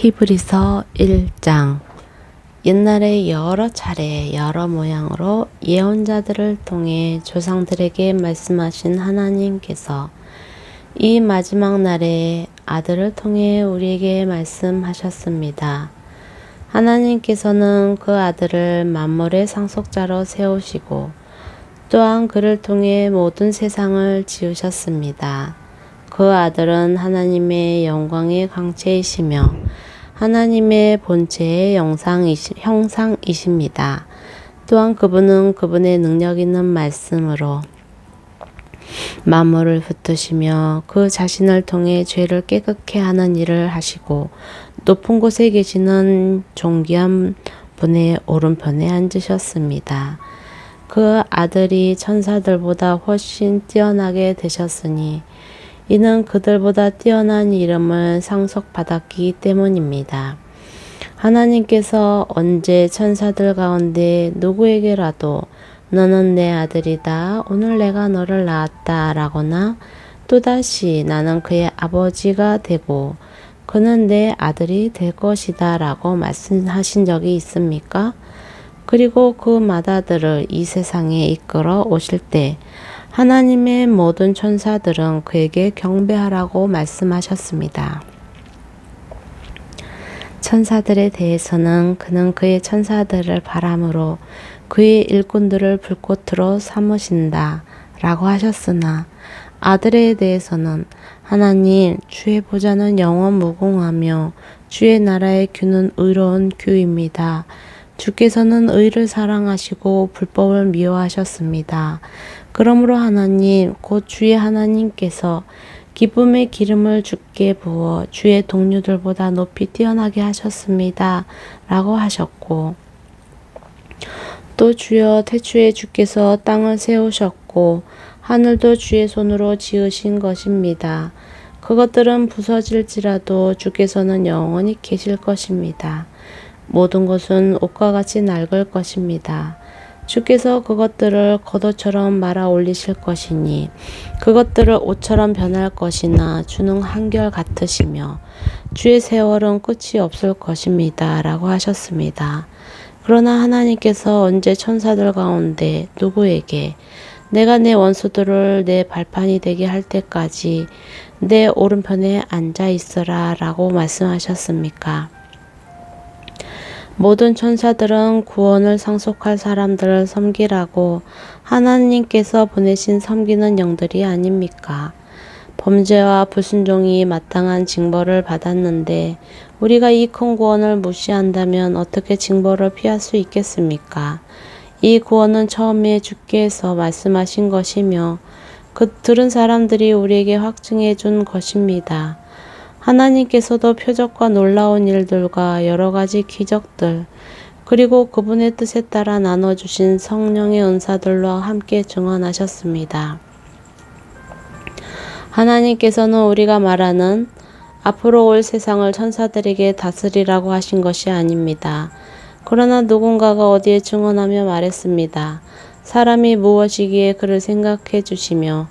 히브리서 1장. 옛날에 여러 차례 여러 모양으로 예언자들을 통해 조상들에게 말씀하신 하나님께서 이 마지막 날에 아들을 통해 우리에게 말씀하셨습니다. 하나님께서는 그 아들을 만물의 상속자로 세우시고 또한 그를 통해 모든 세상을 지으셨습니다. 그 아들은 하나님의 영광의 강체이시며 하나님의 본체의 형상이십니다. 또한 그분은 그분의 능력 있는 말씀으로 만물을 붙드시며 그 자신을 통해 죄를 깨끗게 하는 일을 하시고 높은 곳에 계시는 존귀한 분의 오른편에 앉으셨습니다. 그 아들이 천사들보다 훨씬 뛰어나게 되셨으니 이는 그들보다 뛰어난 이름을 상속받았기 때문입니다. 하나님께서 언제 천사들 가운데 누구에게라도 너는 내 아들이다, 오늘 내가 너를 낳았다 라거나 또다시 나는 그의 아버지가 되고 그는 내 아들이 될 것이다 라고 말씀하신 적이 있습니까? 그리고 그 맏아들을 이 세상에 이끌어 오실 때 하나님의 모든 천사들은 그에게 경배하라고 말씀하셨습니다. 천사들에 대해서는 그는 그의 천사들을 바람으로 그의 일꾼들을 불꽃으로 삼으신다 라고 하셨으나 아들에 대해서는 하나님 주의 보좌는 영원 무궁하며 주의 나라의 규는 의로운 규입니다. 주께서는 의를 사랑하시고 불법을 미워하셨습니다. 그러므로 하나님 곧 주의 하나님께서 기쁨의 기름을 주께 부어 주의 동료들보다 높이 뛰어나게 하셨습니다. 라고 하셨고 또 주여 태초에 주께서 땅을 세우셨고 하늘도 주의 손으로 지으신 것입니다. 그것들은 부서질지라도 주께서는 영원히 계실 것입니다. 모든 것은 옷과 같이 낡을 것입니다. 주께서 그것들을 겉옷처럼 말아 올리실 것이니 그것들을 옷처럼 변할 것이나 주는 한결 같으시며 주의 세월은 끝이 없을 것입니다. 라고 하셨습니다. 그러나 하나님께서 언제 천사들 가운데 누구에게 내가 내 원수들을 내 발판이 되게 할 때까지 내 오른편에 앉아 있어라 라고 말씀하셨습니까? 모든 천사들은 구원을 상속할 사람들을 섬기라고 하나님께서 보내신 섬기는 영들이 아닙니까? 범죄와 불순종이 마땅한 징벌을 받았는데 우리가 이 큰 구원을 무시한다면 어떻게 징벌을 피할 수 있겠습니까? 이 구원은 처음에 주께서 말씀하신 것이며 그 들은 사람들이 우리에게 확증해 준 것입니다. 하나님께서도 표적과 놀라운 일들과 여러 가지 기적들 그리고 그분의 뜻에 따라 나눠주신 성령의 은사들로 함께 증언하셨습니다. 하나님께서는 우리가 말하는 앞으로 올 세상을 천사들에게 다스리라고 하신 것이 아닙니다. 그러나 누군가가 어디에 증언하며 말했습니다. 사람이 무엇이기에 그를 생각해 주시며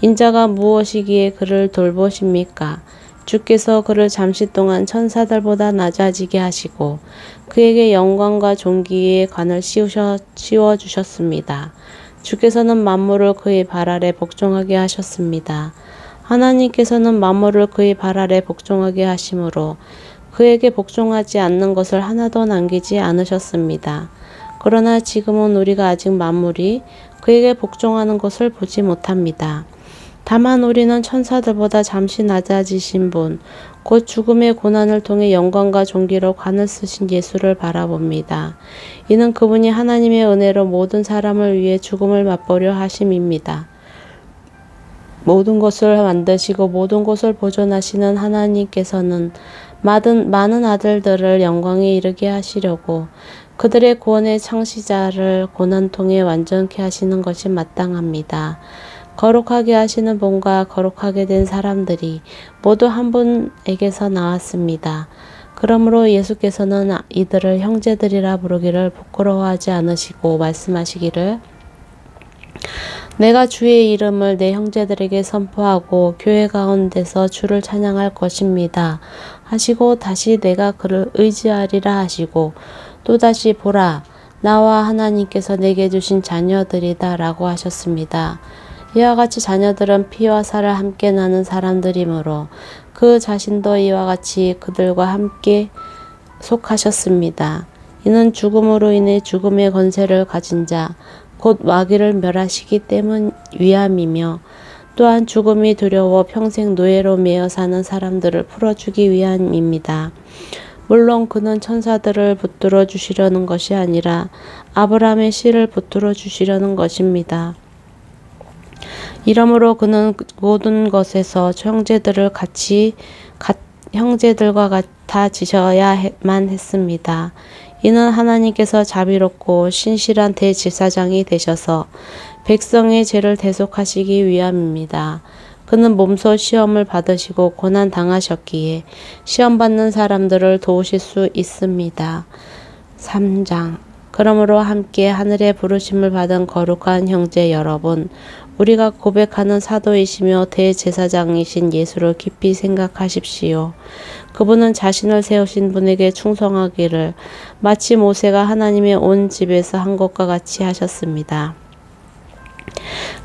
인자가 무엇이기에 그를 돌보십니까? 주께서 그를 잠시 동안 천사들보다 낮아지게 하시고 그에게 영광과 존귀의 관을 씌워 주셨습니다. 주께서는 만물을 그의 발 아래 복종하게 하셨습니다. 하나님께서는 만물을 그의 발 아래 복종하게 하심으로 그에게 복종하지 않는 것을 하나도 남기지 않으셨습니다. 그러나 지금은 우리가 아직 만물이 그에게 복종하는 것을 보지 못합니다. 다만 우리는 천사들보다 잠시 낮아지신 분, 곧 죽음의 고난을 통해 영광과 존귀로 관을 쓰신 예수를 바라봅니다. 이는 그분이 하나님의 은혜로 모든 사람을 위해 죽음을 맛보려 하심입니다. 모든 것을 만드시고 모든 것을 보존하시는 하나님께서는 많은 아들들을 영광에 이르게 하시려고 그들의 구원의 창시자를 고난 통해 완전케 하시는 것이 마땅합니다. 거룩하게 하시는 분과 거룩하게 된 사람들이 모두 한 분에게서 나왔습니다. 그러므로 예수께서는 이들을 형제들이라 부르기를 부끄러워하지 않으시고 말씀하시기를 내가 주의 이름을 내 형제들에게 선포하고 교회 가운데서 주를 찬양할 것입니다. 하시고 다시 내가 그를 의지하리라 하시고 또다시 보라 나와 하나님께서 내게 주신 자녀들이다 라고 하셨습니다. 이와 같이 자녀들은 피와 살을 함께 나눈 사람들이므로 그 자신도 이와 같이 그들과 함께 속하셨습니다. 이는 죽음으로 인해 죽음의 권세를 가진 자, 곧 마귀를 멸하시기 때문 위함이며 또한 죽음이 두려워 평생 노예로 매여 사는 사람들을 풀어주기 위함입니다. 물론 그는 천사들을 붙들어 주시려는 것이 아니라 아브라함의 씨를 붙들어 주시려는 것입니다. 이러므로 그는 모든 것에서 형제들과 같아지셔야만 했습니다. 이는 하나님께서 자비롭고 신실한 대제사장이 되셔서 백성의 죄를 대속하시기 위함입니다. 그는 몸소 시험을 받으시고 고난 당하셨기에 시험 받는 사람들을 도우실 수 있습니다. 3장 그러므로 함께 하늘의 부르심을 받은 거룩한 형제 여러분, 우리가 고백하는 사도이시며 대제사장이신 예수를 깊이 생각하십시오. 그분은 자신을 세우신 분에게 충성하기를 마치 모세가 하나님의 온 집에서 한 것과 같이 하셨습니다.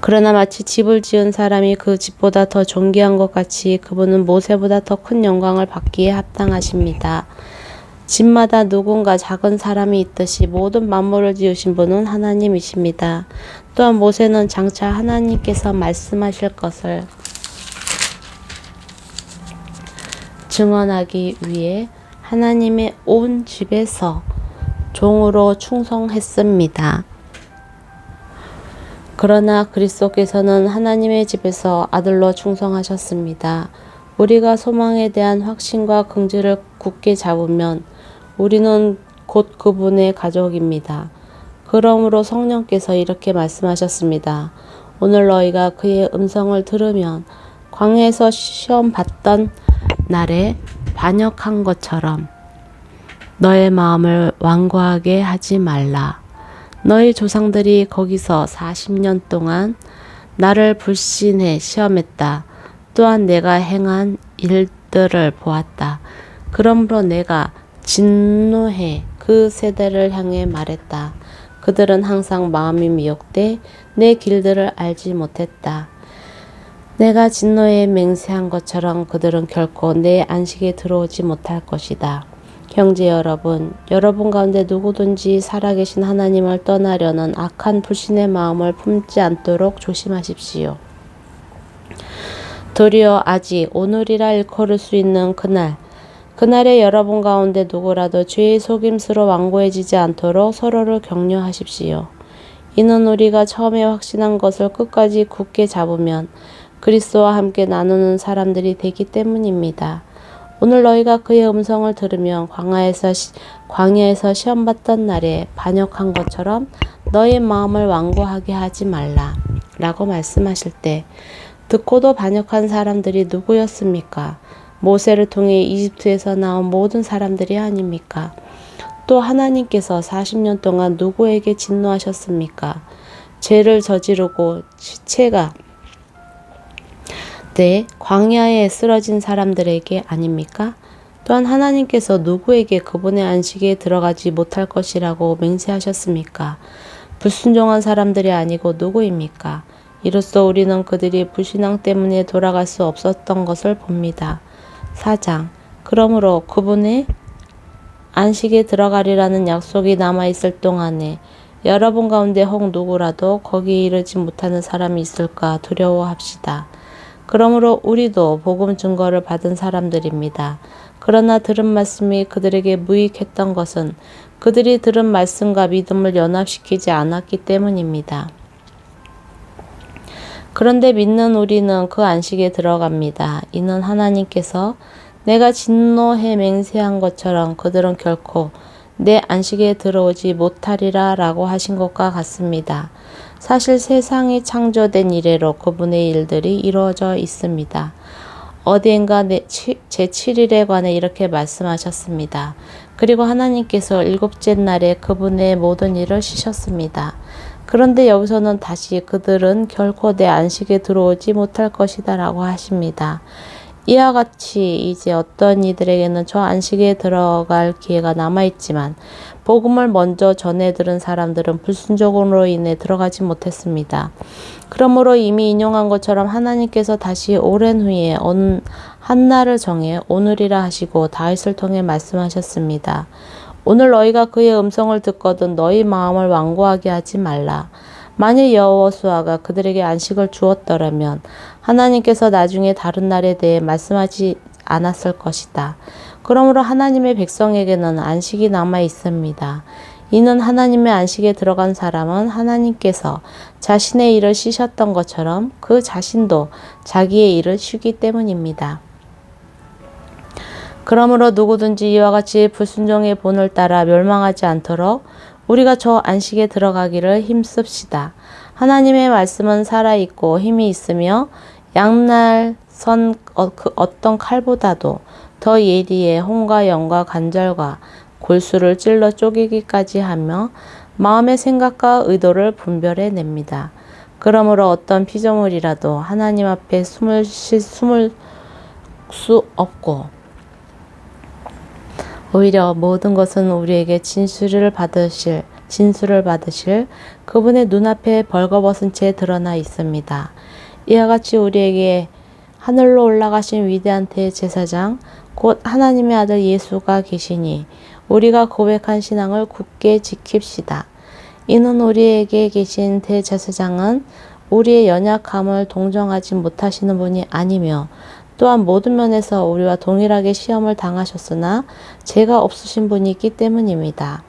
그러나 마치 집을 지은 사람이 그 집보다 더 존귀한 것 같이 그분은 모세보다 더 큰 영광을 받기에 합당하십니다. 집마다 누군가 작은 사람이 있듯이 모든 만물을 지으신 분은 하나님이십니다. 또한 모세는 장차 하나님께서 말씀하실 것을 증언하기 위해 하나님의 온 집에서 종으로 충성했습니다. 그러나 그리스도께서는 하나님의 집에서 아들로 충성하셨습니다. 우리가 소망에 대한 확신과 긍지를 굳게 잡으면 우리는 곧 그분의 가족입니다. 그러므로 성령께서 이렇게 말씀하셨습니다. 오늘 너희가 그의 음성을 들으면 광야에서 시험 받던 날에 반역한 것처럼 너의 마음을 완고하게 하지 말라. 너희 조상들이 거기서 40년 동안 나를 불신해 시험했다. 또한 내가 행한 일들을 보았다. 그러므로 내가 진노해 그 세대를 향해 말했다. 그들은 항상 마음이 미혹돼 내 길들을 알지 못했다. 내가 진노에 맹세한 것처럼 그들은 결코 내 안식에 들어오지 못할 것이다. 형제 여러분, 여러분 가운데 누구든지 살아계신 하나님을 떠나려는 악한 불신의 마음을 품지 않도록 조심하십시오. 도리어 아직 오늘이라 일컬을 수 있는 그날에 여러분 가운데 누구라도 죄의 속임수로 완고해지지 않도록 서로를 격려하십시오. 이는 우리가 처음에 확신한 것을 끝까지 굳게 잡으면 그리스도와 함께 나누는 사람들이 되기 때문입니다. 오늘 너희가 그의 음성을 들으면 광야에서 시험받던 날에 반역한 것처럼 너의 마음을 완고하게 하지 말라 라고 말씀하실 때 듣고도 반역한 사람들이 누구였습니까? 모세를 통해 이집트에서 나온 모든 사람들이 아닙니까? 또 하나님께서 40년 동안 누구에게 진노하셨습니까? 죄를 저지르고 시체가 광야에 쓰러진 사람들에게 아닙니까? 또한 하나님께서 누구에게 그분의 안식에 들어가지 못할 것이라고 맹세하셨습니까? 불순종한 사람들이 아니고 누구입니까? 이로써 우리는 그들이 불신앙 때문에 돌아갈 수 없었던 것을 봅니다. 4장 그러므로 그분의 안식에 들어가리라는 약속이 남아있을 동안에 여러분 가운데 혹 누구라도 거기에 이르지 못하는 사람이 있을까 두려워합시다. 그러므로 우리도 복음 증거를 받은 사람들입니다. 그러나 들은 말씀이 그들에게 무익했던 것은 그들이 들은 말씀과 믿음을 연합시키지 않았기 때문입니다. 그런데 믿는 우리는 그 안식에 들어갑니다. 이는 하나님께서 내가 진노해 맹세한 것처럼 그들은 결코 내 안식에 들어오지 못하리라 라고 하신 것과 같습니다. 사실 세상이 창조된 이래로 그분의 일들이 이루어져 있습니다. 어디엔가 제7일에 관해 이렇게 말씀하셨습니다. 그리고 하나님께서 일곱째 날에 그분의 모든 일을 쉬셨습니다. 그런데 여기서는 다시 그들은 결코 내 안식에 들어오지 못할 것이다 라고 하십니다. 이와 같이 이제 어떤 이들에게는 저 안식에 들어갈 기회가 남아있지만 복음을 먼저 전해 들은 사람들은 불순종으로 인해 들어가지 못했습니다. 그러므로 이미 인용한 것처럼 하나님께서 다시 오랜 후에 어느 한 날을 정해 오늘이라 하시고 다윗을 통해 말씀하셨습니다. 오늘 너희가 그의 음성을 듣거든 너희 마음을 완고하게 하지 말라. 만일 여호수아가 그들에게 안식을 주었더라면 하나님께서 나중에 다른 날에 대해 말씀하지 않았을 것이다. 그러므로 하나님의 백성에게는 안식이 남아 있습니다. 이는 하나님의 안식에 들어간 사람은 하나님께서 자신의 일을 쉬셨던 것처럼 그 자신도 자기의 일을 쉬기 때문입니다. 그러므로 누구든지 이와 같이 불순종의 본을 따라 멸망하지 않도록 우리가 저 안식에 들어가기를 힘씁시다. 하나님의 말씀은 살아있고 힘이 있으며 양날 선 그 어떤 칼보다도 더 예리해 혼과 영과 관절과 골수를 찔러 쪼개기까지 하며 마음의 생각과 의도를 분별해 냅니다. 그러므로 어떤 피조물이라도 하나님 앞에 숨을 수 없고 오히려 모든 것은 우리에게 진술을 받으실 그분의 눈앞에 벌거벗은 채 드러나 있습니다. 이와 같이 우리에게 하늘로 올라가신 위대한 대제사장 곧 하나님의 아들 예수가 계시니 우리가 고백한 신앙을 굳게 지킵시다. 이는 우리에게 계신 대제사장은 우리의 연약함을 동정하지 못하시는 분이 아니며 또한 모든 면에서 우리와 동일하게 시험을 당하셨으나 죄가 없으신 분이기 때문입니다.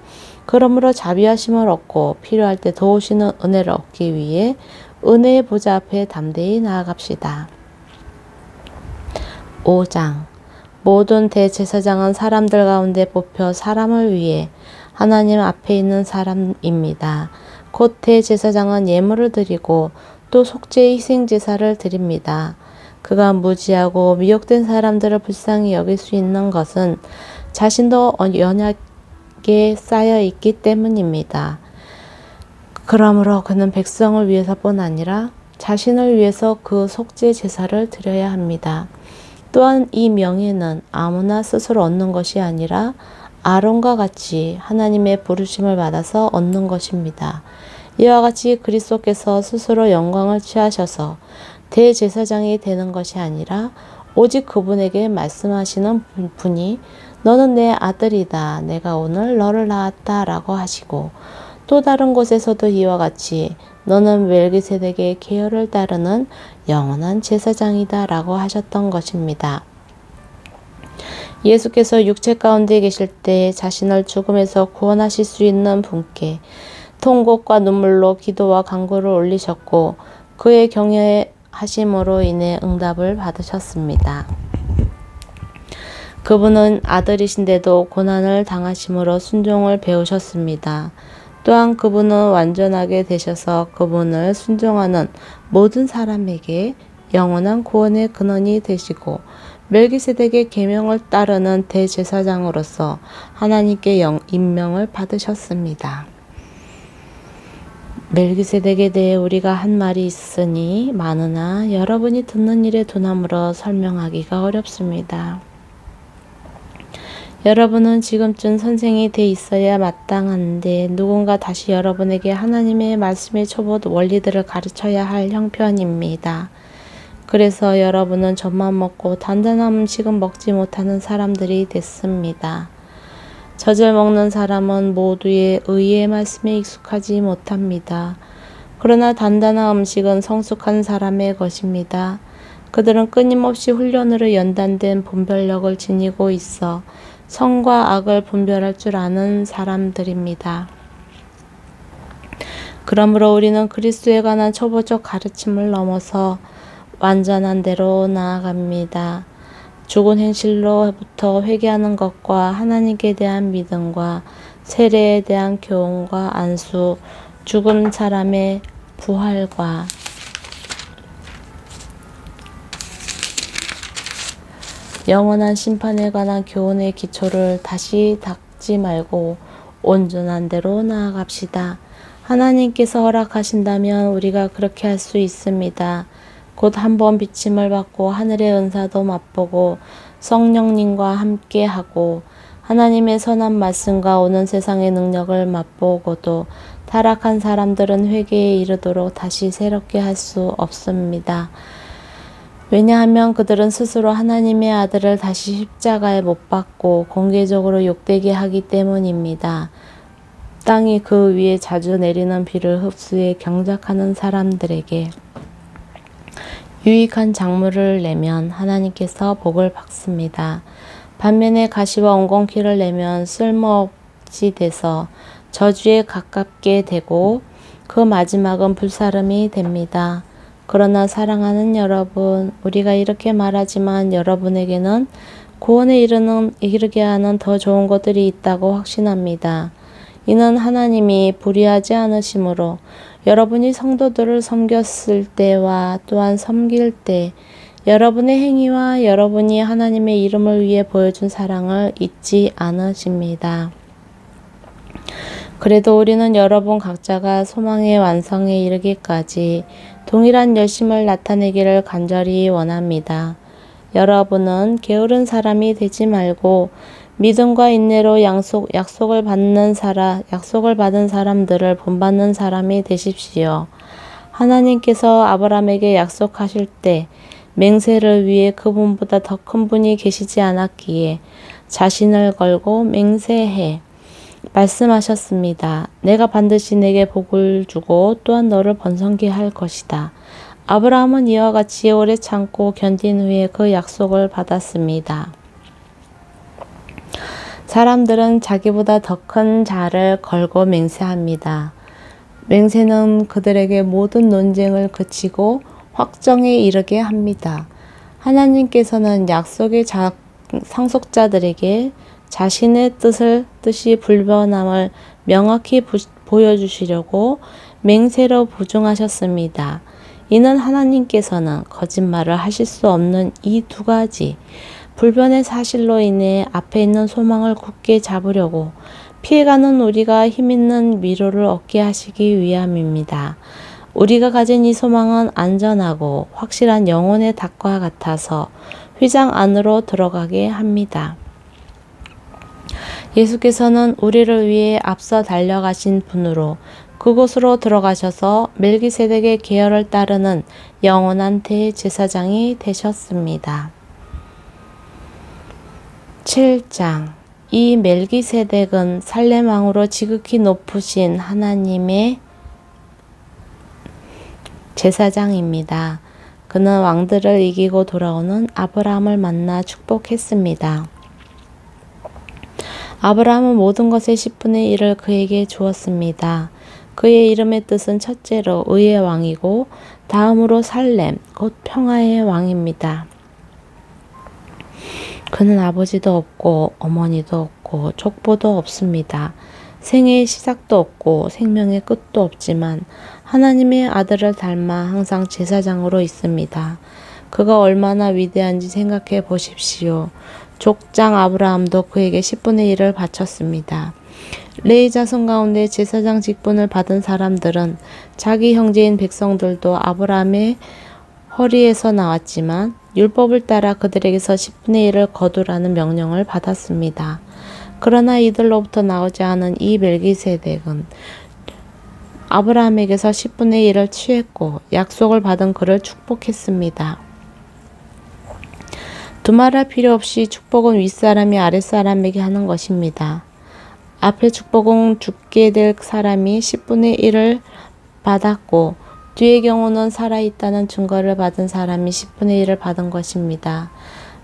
그러므로 자비하심을 얻고 필요할 때 도우시는 은혜를 얻기 위해 은혜의 보좌 앞에 담대히 나아갑시다. 5장 모든 대제사장은 사람들 가운데 뽑혀 사람을 위해 하나님 앞에 있는 사람입니다. 곧 대제사장은 예물을 드리고 또 속죄의 희생제사를 드립니다. 그가 무지하고 미혹된 사람들을 불쌍히 여길 수 있는 것은 자신도 연약에 쌓여 있기 때문입니다. 그러므로 그는 백성을 위해서뿐 아니라 자신을 위해서 그 속죄 제사를 드려야 합니다. 또한 이 명예는 아무나 스스로 얻는 것이 아니라 아론과 같이 하나님의 부르심을 받아서 얻는 것입니다. 이와 같이 그리스도께서 스스로 영광을 취하셔서 대제사장이 되는 것이 아니라 오직 그분에게 말씀하시는 분이 너는 내 아들이다. 내가 오늘 너를 낳았다. 라고 하시고 또 다른 곳에서도 이와 같이 너는 멜기세덱의 계열을 따르는 영원한 제사장이다. 라고 하셨던 것입니다. 예수께서 육체 가운데 계실 때 자신을 죽음에서 구원하실 수 있는 분께 통곡과 눈물로 기도와 간구를 올리셨고 그의 경외하심으로 인해 응답을 받으셨습니다. 그분은 아들이신데도 고난을 당하심으로 순종을 배우셨습니다. 또한 그분은 완전하게 되셔서 그분을 순종하는 모든 사람에게 영원한 구원의 근원이 되시고 멜기세덱의 계명을 따르는 대제사장으로서 하나님께 임명을 받으셨습니다. 멜기세덱에 대해 우리가 한 말이 있으니 많으나 여러분이 듣는 일에 둔함으로 설명하기가 어렵습니다. 여러분은 지금쯤 선생이 돼 있어야 마땅한데 누군가 다시 여러분에게 하나님의 말씀의 초보 원리들을 가르쳐야 할 형편입니다. 그래서 여러분은 젖만 먹고 단단한 음식은 먹지 못하는 사람들이 됐습니다. 젖을 먹는 사람은 모두의 의의 말씀에 익숙하지 못합니다. 그러나 단단한 음식은 성숙한 사람의 것입니다. 그들은 끊임없이 훈련으로 연단된 분별력을 지니고 있어 선과 악을 분별할 줄 아는 사람들입니다. 그러므로 우리는 그리스도에 관한 초보적 가르침을 넘어서 완전한 대로 나아갑니다. 죽은 행실로부터 회개하는 것과 하나님께 대한 믿음과 세례에 대한 교훈과 안수, 죽은 사람의 부활과 영원한 심판에 관한 교훈의 기초를 다시 닦지 말고 온전한 대로 나아갑시다. 하나님께서 허락하신다면 우리가 그렇게 할 수 있습니다. 곧 한 번 비침을 받고 하늘의 은사도 맛보고 성령님과 함께하고 하나님의 선한 말씀과 오는 세상의 능력을 맛보고도 타락한 사람들은 회개에 이르도록 다시 새롭게 할 수 없습니다. 왜냐하면 그들은 스스로 하나님의 아들을 다시 십자가에 못 박고 공개적으로 욕되게 하기 때문입니다. 땅이 그 위에 자주 내리는 비를 흡수해 경작하는 사람들에게 유익한 작물을 내면 하나님께서 복을 받습니다. 반면에 가시와 엉겅퀴를 내면 쓸모없이 돼서 저주에 가깝게 되고 그 마지막은 불사름이 됩니다. 그러나 사랑하는 여러분, 우리가 이렇게 말하지만 여러분에게는 구원에 이르게 하는 더 좋은 것들이 있다고 확신합니다. 이는 하나님이 불의하지 않으심으로 여러분이 성도들을 섬겼을 때와 또한 섬길 때 여러분의 행위와 여러분이 하나님의 이름을 위해 보여준 사랑을 잊지 않으십니다. 그래도 우리는 여러분 각자가 소망의 완성에 이르기까지 동일한 열심을 나타내기를 간절히 원합니다. 여러분은 게으른 사람이 되지 말고 믿음과 인내로 약속을 받은 사람들을 본받는 사람이 되십시오. 하나님께서 아브라함에게 약속하실 때 맹세를 위해 그분보다 더 큰 분이 계시지 않았기에 자신을 걸고 맹세해 말씀하셨습니다. 내가 반드시 내게 복을 주고 또한 너를 번성케 할 것이다. 아브라함은 이와 같이 오래 참고 견딘 후에 그 약속을 받았습니다. 사람들은 자기보다 더 큰 자를 걸고 맹세합니다. 맹세는 그들에게 모든 논쟁을 그치고 확정에 이르게 합니다. 하나님께서는 약속의 상속자들에게 자신의 뜻이 불변함을 명확히 보여주시려고 맹세로 보증하셨습니다. 이는 하나님께서는 거짓말을 하실 수 없는 이 두 가지 불변의 사실로 인해 앞에 있는 소망을 굳게 잡으려고 피해가는 우리가 힘있는 위로를 얻게 하시기 위함입니다. 우리가 가진 이 소망은 안전하고 확실한 영혼의 닭과 같아서 휘장 안으로 들어가게 합니다. 예수께서는 우리를 위해 앞서 달려가신 분으로 그곳으로 들어가셔서 멜기세덱의 계열을 따르는 영원한 대제사장이 되셨습니다. 7장 이 멜기세덱은 살렘 왕으로 지극히 높으신 하나님의 제사장입니다. 그는 왕들을 이기고 돌아오는 아브라함을 만나 축복했습니다. 아브라함은 모든 것의 10분의 1을 그에게 주었습니다. 그의 이름의 뜻은 첫째로 의의 왕이고 다음으로 살렘, 곧 평화의 왕입니다. 그는 아버지도 없고 어머니도 없고 족보도 없습니다. 생애의 시작도 없고 생명의 끝도 없지만 하나님의 아들을 닮아 항상 제사장으로 있습니다. 그가 얼마나 위대한지 생각해 보십시오. 족장 아브라함도 그에게 10분의 1을 바쳤습니다. 레위 자손 가운데 제사장 직분을 받은 사람들은 자기 형제인 백성들도 아브라함의 허리에서 나왔지만 율법을 따라 그들에게서 10분의 1을 거두라는 명령을 받았습니다. 그러나 이들로부터 나오지 않은 이 멜기세덱은 아브라함에게서 10분의 1을 취했고 약속을 받은 그를 축복했습니다. 두말할 필요 없이 축복은 윗사람이 아랫사람에게 하는 것입니다. 앞의 축복은 죽게 될 사람이 10분의 1을 받았고 뒤의 경우는 살아있다는 증거를 받은 사람이 10분의 1을 받은 것입니다.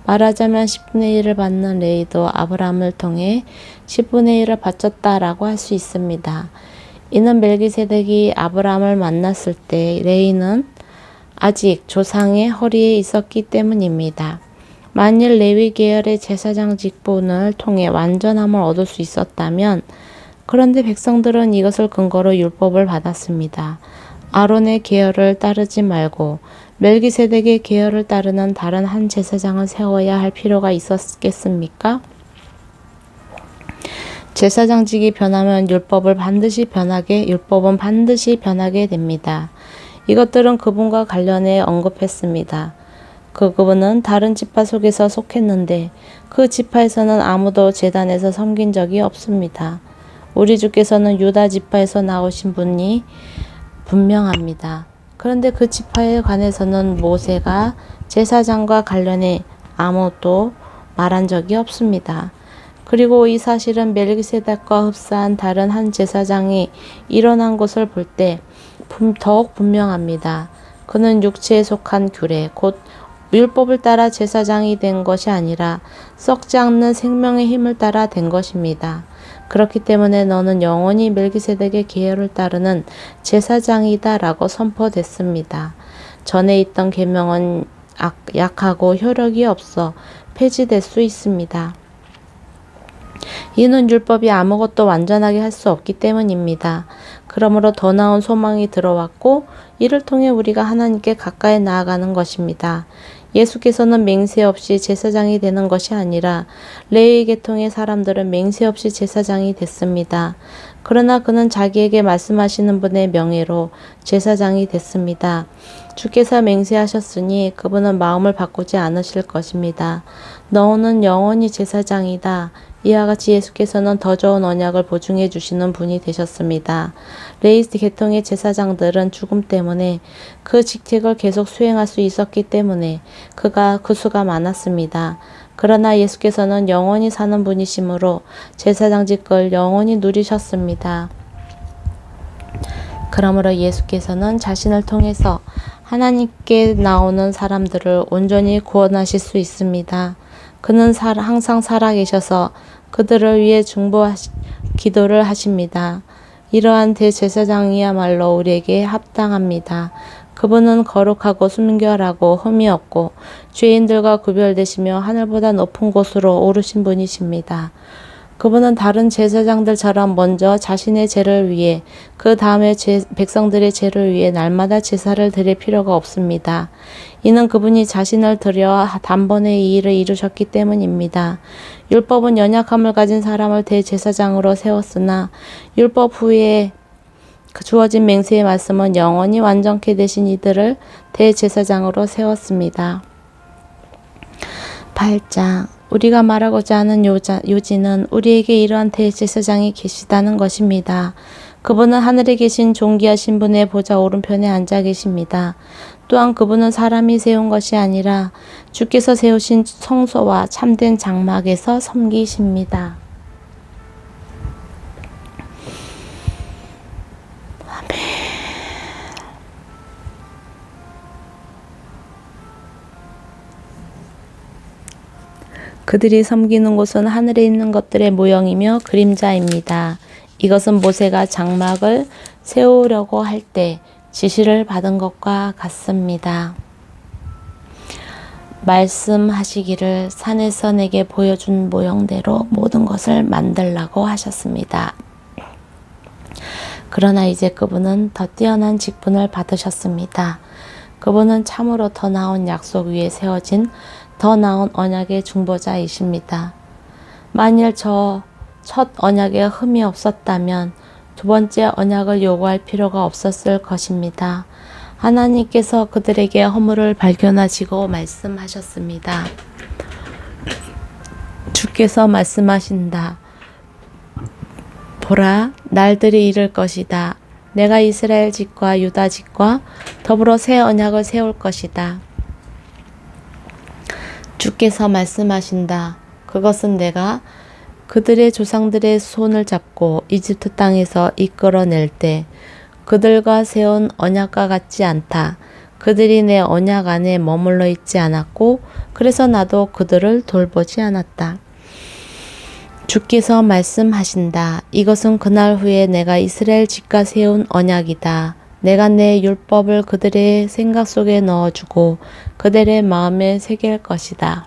말하자면 10분의 1을 받는 레위도 아브라함을 통해 10분의 1을 바쳤다라고 할 수 있습니다. 이는 멜기세덱이 아브라함을 만났을 때 레위는 아직 조상의 허리에 있었기 때문입니다. 만일 레위 계열의 제사장 직분을 통해 완전함을 얻을 수 있었다면 그런데 백성들은 이것을 근거로 율법을 받았습니다. 아론의 계열을 따르지 말고 멜기세덱의 계열을 따르는 다른 한 제사장을 세워야 할 필요가 있었겠습니까? 제사장직이 변하면 율법은 반드시 변하게 됩니다. 이것들은 그분과 관련해 언급했습니다. 그분은 다른 지파 속에서 속했는데 그 지파에서는 아무도 제단에서 섬긴 적이 없습니다. 우리 주께서는 유다 지파에서 나오신 분이 분명합니다. 그런데 그 지파에 관해서는 모세가 제사장과 관련해 아무도 말한 적이 없습니다. 그리고 이 사실은 멜기세덱과 흡사한 다른 한 제사장이 일어난 것을 볼 때 더욱 분명합니다. 그는 육체에 속한 규례, 곧 율법을 따라 제사장이 된 것이 아니라 썩지 않는 생명의 힘을 따라 된 것입니다. 그렇기 때문에 너는 영원히 멜기세덱의 계율을 따르는 제사장이다 라고 선포됐습니다. 전에 있던 계명은 약하고 효력이 없어 폐지될 수 있습니다. 이는 율법이 아무것도 완전하게 할 수 없기 때문입니다. 그러므로 더 나은 소망이 들어왔고 이를 통해 우리가 하나님께 가까이 나아가는 것입니다. 예수께서는 맹세 없이 제사장이 되는 것이 아니라 레위 계통의 사람들은 맹세 없이 제사장이 됐습니다. 그러나 그는 자기에게 말씀하시는 분의 명예로 제사장이 됐습니다. 주께서 맹세하셨으니 그분은 마음을 바꾸지 않으실 것입니다. 너는 영원히 제사장이다. 이와 같이 예수께서는 더 좋은 언약을 보증해 주시는 분이 되셨습니다. 레위 계통의 제사장들은 죽음 때문에 그 직책을 계속 수행할 수 있었기 때문에 그 수가 많았습니다. 그러나 예수께서는 영원히 사는 분이시므로 제사장직을 영원히 누리셨습니다. 그러므로 예수께서는 자신을 통해서 하나님께 나오는 사람들을 온전히 구원하실 수 있습니다. 그는 항상 살아계셔서 그들을 위해 기도를 하십니다. 이러한 대제사장이야말로 우리에게 합당합니다. 그분은 거룩하고 순결하고 흠이 없고 죄인들과 구별되시며 하늘보다 높은 곳으로 오르신 분이십니다. 그분은 다른 제사장들처럼 먼저 자신의 죄를 위해 그 다음에 백성들의 죄를 위해 날마다 제사를 드릴 필요가 없습니다. 이는 그분이 자신을 드려 단번에 이 일을 이루셨기 때문입니다. 율법은 연약함을 가진 사람을 대제사장으로 세웠으나 율법 후에 주어진 맹세의 말씀은 영원히 완전케 되신 이들을 대제사장으로 세웠습니다. 8장 우리가 말하고자 하는 요지는 우리에게 이러한 대제사장이 계시다는 것입니다. 그분은 하늘에 계신 존귀하신 분의 보좌 오른편에 앉아 계십니다. 또한 그분은 사람이 세운 것이 아니라 주께서 세우신 성소와 참된 장막에서 섬기십니다. 그들이 섬기는 곳은 하늘에 있는 것들의 모형이며 그림자입니다. 이것은 모세가 장막을 세우려고 할 때 지시를 받은 것과 같습니다. 말씀하시기를 산에서 내게 보여준 모형대로 모든 것을 만들라고 하셨습니다. 그러나 이제 그분은 더 뛰어난 직분을 받으셨습니다. 그분은 참으로 더 나은 약속 위에 세워진 더 나은 언약의 중보자이십니다. 만일 저 첫 언약에 흠이 없었다면 두 번째 언약을 요구할 필요가 없었을 것입니다. 하나님께서 그들에게 허물을 발견하시고 말씀하셨습니다. 주께서 말씀하신다. 보라, 날들이 이를 것이다. 내가 이스라엘 집과 유다 집과 더불어 새 언약을 세울 것이다. 주께서 말씀하신다. 그것은 내가 그들의 조상들의 손을 잡고 이집트 땅에서 이끌어낼 때 그들과 세운 언약과 같지 않다. 그들이 내 언약 안에 머물러 있지 않았고 그래서 나도 그들을 돌보지 않았다. 주께서 말씀하신다. 이것은 그날 후에 내가 이스라엘 집과 세운 언약이다. 내가 내 율법을 그들의 생각 속에 넣어주고 그들의 마음에 새길 것이다.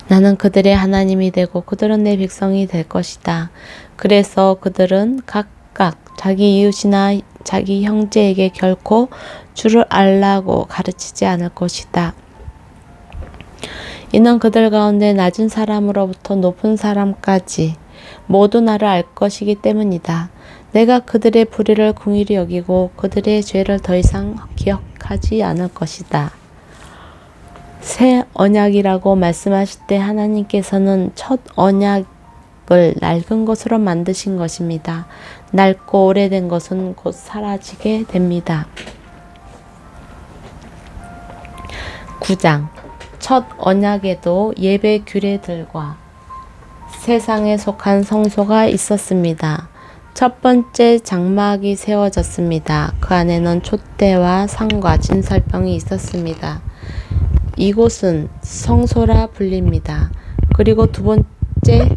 나는 그들의 하나님이 되고 그들은 내 백성이 될 것이다. 그래서 그들은 각각 자기 이웃이나 자기 형제에게 결코 주를 알라고 가르치지 않을 것이다. 이는 그들 가운데 낮은 사람으로부터 높은 사람까지 모두 나를 알 것이기 때문이다. 내가 그들의 불의를 긍휼히 여기고 그들의 죄를 더 이상 기억하지 않을 것이다. 새 언약이라고 말씀하실 때 하나님께서는 첫 언약을 낡은 것으로 만드신 것입니다. 낡고 오래된 것은 곧 사라지게 됩니다. 9장 첫 언약에도 예배 규례들과 세상에 속한 성소가 있었습니다. 첫 번째 장막이 세워졌습니다. 그 안에는 촛대와 상과 진설병이 있었습니다. 이곳은 성소라 불립니다. 그리고 두 번째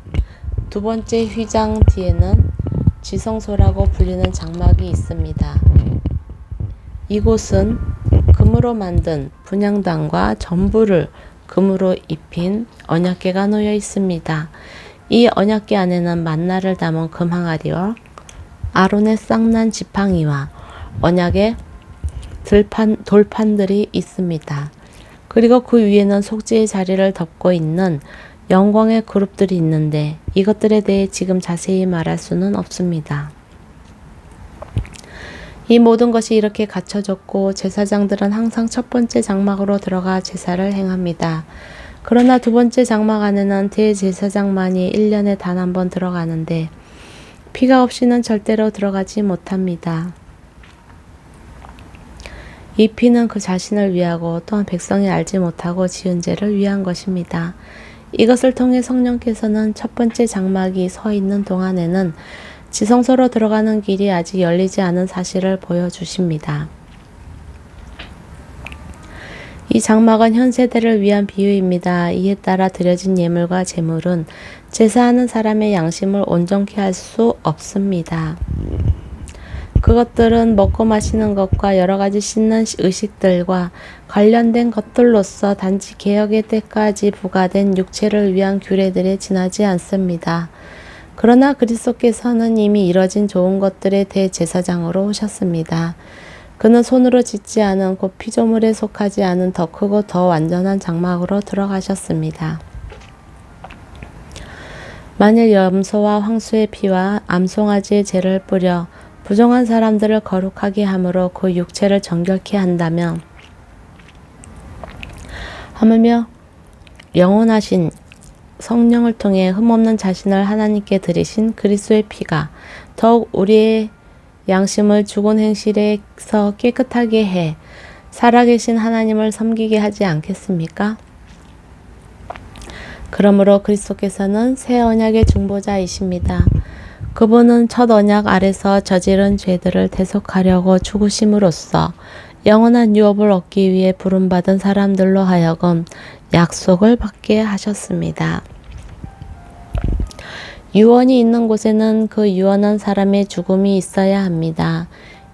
휘장 뒤에는 지성소라고 불리는 장막이 있습니다. 이곳은 금으로 만든 분향단과 전부를 금으로 입힌 언약궤가 놓여 있습니다. 이 언약궤 안에는 만나를 담은 금 항아리와 아론의 쌍난 지팡이와 언약의 돌판들이 있습니다. 그리고 그 위에는 속죄의 자리를 덮고 있는 영광의 그룹들이 있는데 이것들에 대해 지금 자세히 말할 수는 없습니다. 이 모든 것이 이렇게 갖춰졌고 제사장들은 항상 첫 번째 장막으로 들어가 제사를 행합니다. 그러나 두 번째 장막 안에는 대제사장만이 1년에 단 한 번 들어가는데 피가 없이는 절대로 들어가지 못합니다. 이 피는 그 자신을 위하고 또한 백성이 알지 못하고 지은 죄를 위한 것입니다. 이것을 통해 성령께서는 첫 번째 장막이 서 있는 동안에는 지성소로 들어가는 길이 아직 열리지 않은 사실을 보여주십니다. 이 장막은 현 세대를 위한 비유입니다. 이에 따라 드려진 예물과 제물은 제사하는 사람의 양심을 온전케 할 수 없습니다. 그것들은 먹고 마시는 것과 여러 가지 씻는 의식들과 관련된 것들로서 단지 개혁의 때까지 부과된 육체를 위한 규례들에 지나지 않습니다. 그러나 그리스도께서는 이미 이뤄진 좋은 것들의 대제사장으로 오셨습니다. 그는 손으로 짓지 않은 곧 피조물에 속하지 않은 더 크고 더 완전한 장막으로 들어가셨습니다. 만일 염소와 황소의 피와 암송아지의 재를 뿌려 부정한 사람들을 거룩하게 함으로 그 육체를 정결케 한다면 하물며 영원하신 성령을 통해 흠없는 자신을 하나님께 드리신 그리스도의 피가 더욱 우리의 양심을 죽은 행실에서 깨끗하게 해 살아계신 하나님을 섬기게 하지 않겠습니까? 그러므로 그리스도께서는 새 언약의 중보자이십니다. 그분은 첫 언약 아래서 저지른 죄들을 대속하려고 죽으심으로써 영원한 유업을 얻기 위해 부름받은 사람들로 하여금 약속을 받게 하셨습니다. 유언이 있는 곳에는 그 유언한 사람의 죽음이 있어야 합니다.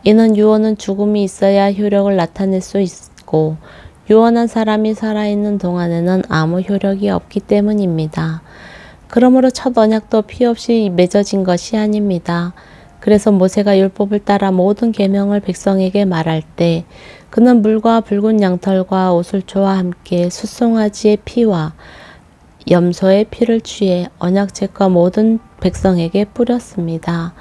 이는 유언은 죽음이 있어야 효력을 나타낼 수 있고 유언한 사람이 살아있는 동안에는 아무 효력이 없기 때문입니다. 그러므로 첫 언약도 피 없이 맺어진 것이 아닙니다. 그래서 모세가 율법을 따라 모든 계명을 백성에게 말할 때 그는 물과 붉은 양털과 오슬초와 함께 숫송아지의 피와 염소의 피를 취해 언약책과 모든 백성에게 뿌렸습니다.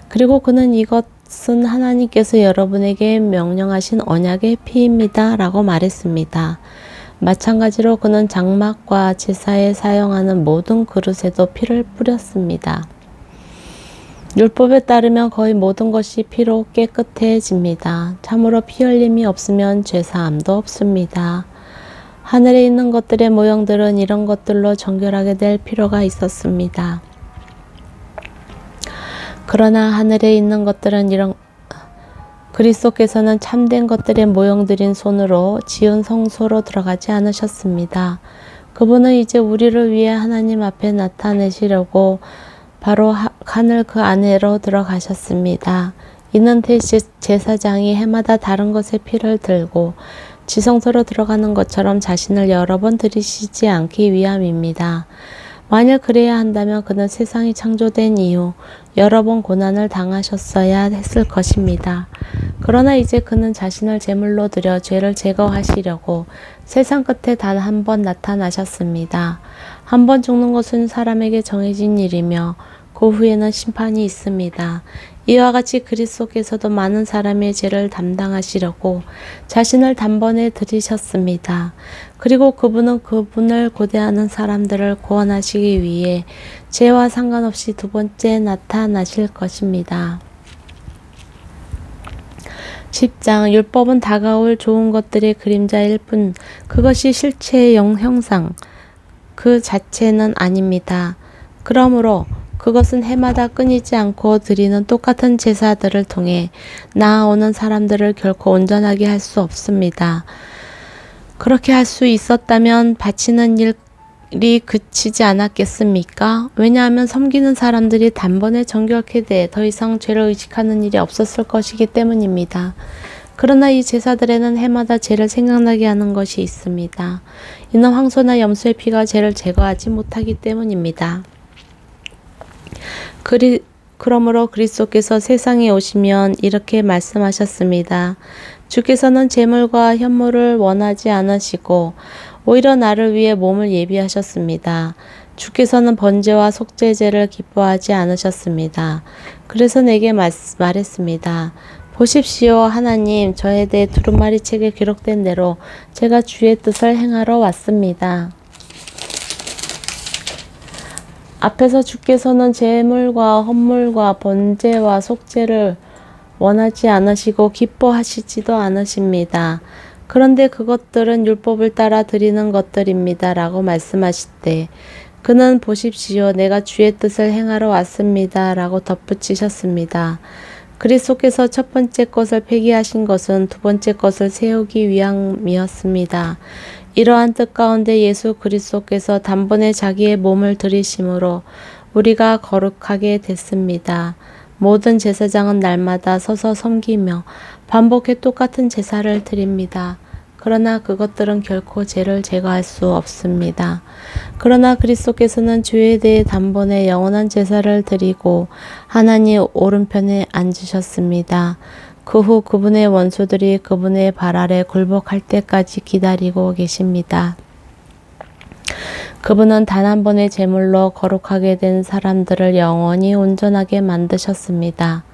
그리고 그는 이것은 하나님께서 여러분에게 명령하신 언약의 피입니다 라고 말했습니다. 마찬가지로 그는 장막과 제사에 사용하는 모든 그릇에도 피를 뿌렸습니다. 율법에 따르면 거의 모든 것이 피로 깨끗해집니다. 참으로 피 흘림이 없으면 죄사함도 없습니다. 하늘에 있는 것들의 모형들은 이런 것들로 정결하게 될 필요가 있었습니다. 그러나 하늘에 있는 것들은 그리스도께서는 참된 것들의 모형들인 손으로 지은 성소로 들어가지 않으셨습니다. 그분은 이제 우리를 위해 하나님 앞에 나타내시려고 바로 하늘 그 안으로 들어가셨습니다. 이는 대제사장이 해마다 다른 것의 피를 들고 지성소로 들어가는 것처럼 자신을 여러 번 들이시지 않기 위함입니다. 만일 그래야 한다면 그는 세상이 창조된 이후 여러 번 고난을 당하셨어야 했을 것입니다. 그러나 이제 그는 자신을 제물로 드려 죄를 제거하시려고 세상 끝에 단 한 번 나타나셨습니다. 한 번 죽는 것은 사람에게 정해진 일이며 그 후에는 심판이 있습니다. 이와 같이 그리스도께서도 많은 사람의 죄를 담당하시려고 자신을 단번에 들이셨습니다. 그리고 그분은 그분을 고대하는 사람들을 구원하시기 위해 죄와 상관없이 두 번째 나타나실 것입니다. 10장 율법은 다가올 좋은 것들의 그림자일 뿐 그것이 실체의 형상 그 자체는 아닙니다. 그러므로 그것은 해마다 끊이지 않고 드리는 똑같은 제사들을 통해 나아오는 사람들을 결코 온전하게 할 수 없습니다. 그렇게 할 수 있었다면 바치는 일이 그치지 않았겠습니까? 왜냐하면 섬기는 사람들이 단번에 정결케 돼 더 이상 죄를 의식하는 일이 없었을 것이기 때문입니다. 그러나 이 제사들에는 해마다 죄를 생각나게 하는 것이 있습니다. 이는 황소나 염소의 피가 죄를 제거하지 못하기 때문입니다. 그러므로 그리스도께서 세상에 오시면 이렇게 말씀하셨습니다. 주께서는 제물과 현물을 원하지 않으시고 오히려 나를 위해 몸을 예비하셨습니다. 주께서는 번제와 속죄제를 기뻐하지 않으셨습니다. 그래서 내게 말했습니다. 보십시오. 하나님, 저에 대해 두루마리 책에 기록된 대로 제가 주의 뜻을 행하러 왔습니다. 앞에서 주께서는 제물과 헌물과 번제와 속죄를 원하지 않으시고 기뻐하시지도 않으십니다. 그런데 그것들은 율법을 따라 드리는 것들입니다. 라고 말씀하실 때 그는 보십시오. 내가 주의 뜻을 행하러 왔습니다. 라고 덧붙이셨습니다. 그리스도께서 첫 번째 것을 폐기하신 것은 두 번째 것을 세우기 위함이었습니다. 이러한 뜻 가운데 예수 그리스도께서 단번에 자기의 몸을 들이심으로 우리가 거룩하게 됐습니다. 모든 제사장은 날마다 서서 섬기며 반복해 똑같은 제사를 드립니다. 그러나 그것들은 결코 죄를 제거할 수 없습니다. 그러나 그리스도께서는 죄에 대해 단번에 영원한 제사를 드리고 하나님 오른편에 앉으셨습니다. 그 후 그분의 원수들이 그분의 발 아래 굴복할 때까지 기다리고 계십니다. 그분은 단 한 번의 제물로 거룩하게 된 사람들을 영원히 온전하게 만드셨습니다.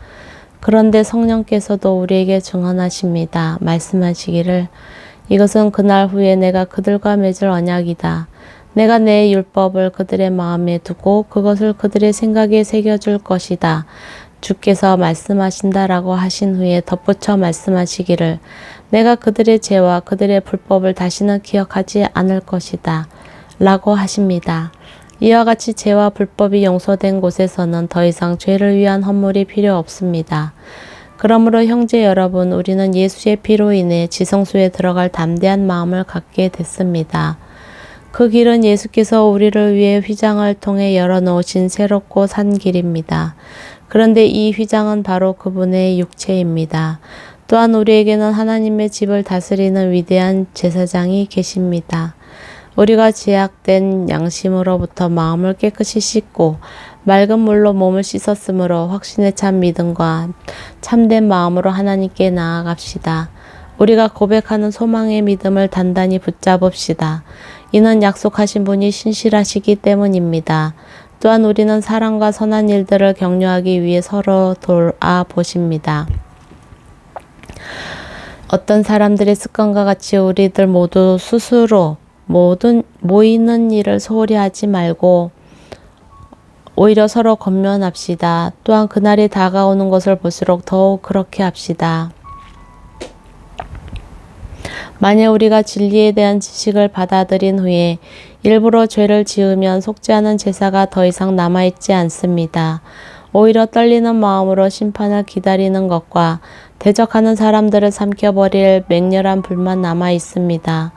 그런데 성령께서도 우리에게 증언하십니다. 말씀하시기를 이것은 그날 후에 내가 그들과 맺을 언약이다. 내가 내 율법을 그들의 마음에 두고 그것을 그들의 생각에 새겨줄 것이다. 주께서 말씀하신다라고 하신 후에 덧붙여 말씀하시기를 내가 그들의 죄와 그들의 불법을 다시는 기억하지 않을 것이다. 라고 하십니다. 이와 같이 죄와 불법이 용서된 곳에서는 더 이상 죄를 위한 헌물이 필요 없습니다. 그러므로 형제 여러분, 우리는 예수의 피로 인해 지성소에 들어갈 담대한 마음을 갖게 됐습니다. 그 길은 예수께서 우리를 위해 휘장을 통해 열어놓으신 새롭고 산 길입니다. 그런데 이 휘장은 바로 그분의 육체입니다. 또한 우리에게는 하나님의 집을 다스리는 위대한 제사장이 계십니다. 우리가 제약된 양심으로부터 마음을 깨끗이 씻고 맑은 물로 몸을 씻었으므로 확신에 찬 믿음과 참된 마음으로 하나님께 나아갑시다. 우리가 고백하는 소망의 믿음을 단단히 붙잡읍시다. 이는 약속하신 분이 신실하시기 때문입니다. 또한 우리는 사랑과 선한 일들을 격려하기 위해 서로 돌아보십니다. 어떤 사람들의 습관과 같이 우리들 모두 스스로 모이는 일을 소홀히 하지 말고 오히려 서로 권면합시다. 또한 그날이 다가오는 것을 볼수록 더욱 그렇게 합시다. 만약 우리가 진리에 대한 지식을 받아들인 후에 일부러 죄를 지으면 속죄하는 제사가 더 이상 남아있지 않습니다. 오히려 떨리는 마음으로 심판을 기다리는 것과 대적하는 사람들을 삼켜버릴 맹렬한 불만 남아 있습니다.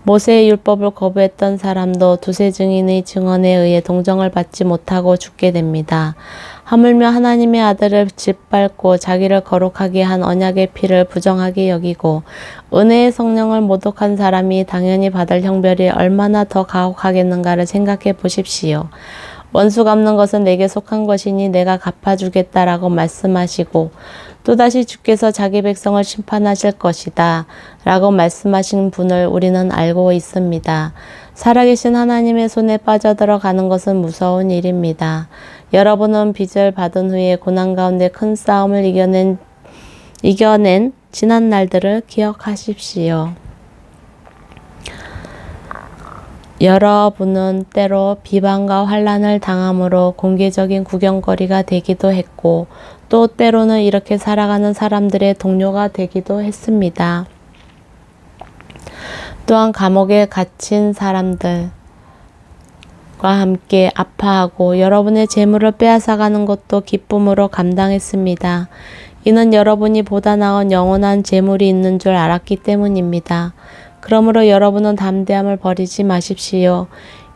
모세의 율법을 거부했던 사람도 두세 증인의 증언에 의해 동정을 받지 못하고 죽게 됩니다. 하물며 하나님의 아들을 짓밟고 자기를 거룩하게 한 언약의 피를 부정하게 여기고 은혜의 성령을 모독한 사람이 당연히 받을 형벌이 얼마나 더 가혹하겠는가를 생각해 보십시오. 원수 갚는 것은 내게 속한 것이니 내가 갚아주겠다라고 말씀하시고 또다시 주께서 자기 백성을 심판하실 것이다 라고 말씀하신 분을 우리는 알고 있습니다. 살아계신 하나님의 손에 빠져들어가는 것은 무서운 일입니다. 여러분은 빚을 받은 후에 고난 가운데 큰 싸움을 이겨낸 지난 날들을 기억하십시오. 여러분은 때로 비방과 환난을 당함으로 공개적인 구경거리가 되기도 했고, 또 때로는 이렇게 살아가는 사람들의 동료가 되기도 했습니다. 또한 감옥에 갇힌 사람들과 함께 아파하고 여러분의 재물을 빼앗아가는 것도 기쁨으로 감당했습니다. 이는 여러분이 보다 나은 영원한 재물이 있는 줄 알았기 때문입니다. 그러므로 여러분은 담대함을 버리지 마십시오.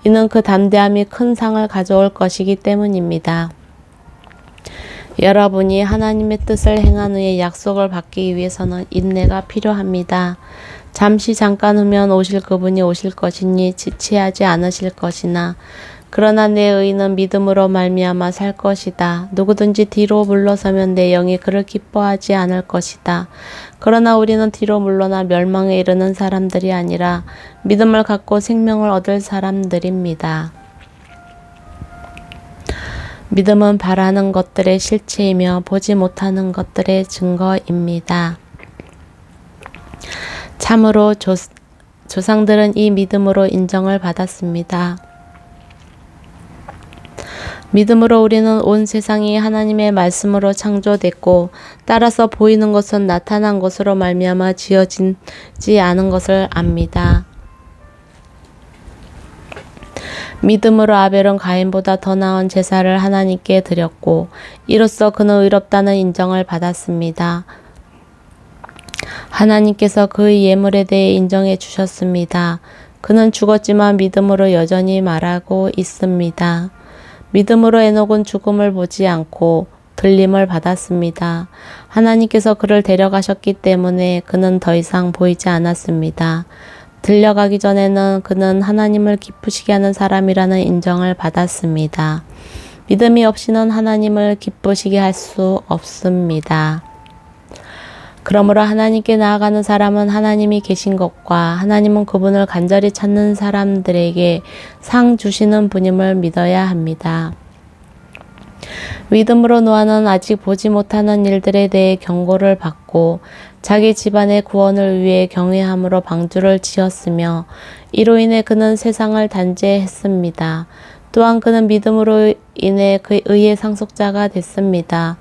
이는 그 담대함이 큰 상을 가져올 것이기 때문입니다. 여러분이 하나님의 뜻을 행한 후에 약속을 받기 위해서는 인내가 필요합니다. 잠깐 후면 오실 그분이 오실 것이니 지체하지 않으실 것이나 그러나 내 의인은 믿음으로 말미암아 살 것이다. 누구든지 뒤로 물러서면 내 영이 그를 기뻐하지 않을 것이다. 그러나 우리는 뒤로 물러나 멸망에 이르는 사람들이 아니라 믿음을 갖고 생명을 얻을 사람들입니다. 믿음은 바라는 것들의 실체이며 보지 못하는 것들의 증거입니다. 참으로 조상들은 이 믿음으로 인정을 받았습니다. 믿음으로 우리는 온 세상이 하나님의 말씀으로 창조됐고, 따라서 보이는 것은 나타난 것으로 말미암아 지어지지 않은 것을 압니다. 믿음으로 아벨은 가인보다 더 나은 제사를 하나님께 드렸고, 이로써 그는 의롭다는 인정을 받았습니다. 하나님께서 그의 예물에 대해 인정해 주셨습니다. 그는 죽었지만 믿음으로 여전히 말하고 있습니다. 믿음으로 에녹은 죽음을 보지 않고 들림을 받았습니다. 하나님께서 그를 데려가셨기 때문에 그는 더 이상 보이지 않았습니다. 들려가기 전에는 그는 하나님을 기쁘시게 하는 사람이라는 인정을 받았습니다. 믿음이 없이는 하나님을 기쁘시게 할 수 없습니다. 그러므로 하나님께 나아가는 사람은 하나님이 계신 것과 하나님은 그분을 간절히 찾는 사람들에게 상 주시는 분임을 믿어야 합니다. 믿음으로 노아는 아직 보지 못하는 일들에 대해 경고를 받고 자기 집안의 구원을 위해 경외함으로 방주를 지었으며 이로 인해 그는 세상을 단죄했습니다. 또한 그는 믿음으로 인해 그 의의 상속자가 됐습니다.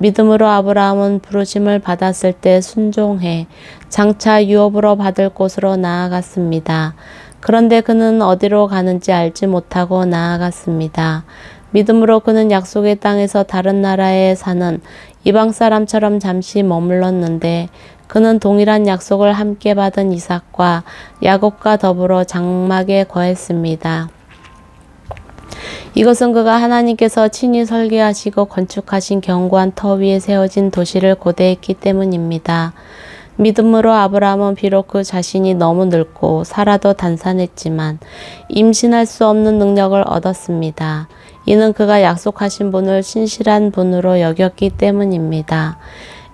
믿음으로 아브라함은 부르심을 받았을 때 순종해 장차 유업으로 받을 곳으로 나아갔습니다. 그런데 그는 어디로 가는지 알지 못하고 나아갔습니다. 믿음으로 그는 약속의 땅에서 다른 나라에 사는 이방 사람처럼 잠시 머물렀는데 그는 동일한 약속을 함께 받은 이삭과 야곱과 더불어 장막에 거했습니다. 이것은 그가 하나님께서 친히 설계하시고 건축하신 견고한 터 위에 세워진 도시를 고대했기 때문입니다. 믿음으로 아브라함은 비록 그 자신이 너무 늙고 살아도 단산했지만 임신할 수 없는 능력을 얻었습니다. 이는 그가 약속하신 분을 신실한 분으로 여겼기 때문입니다.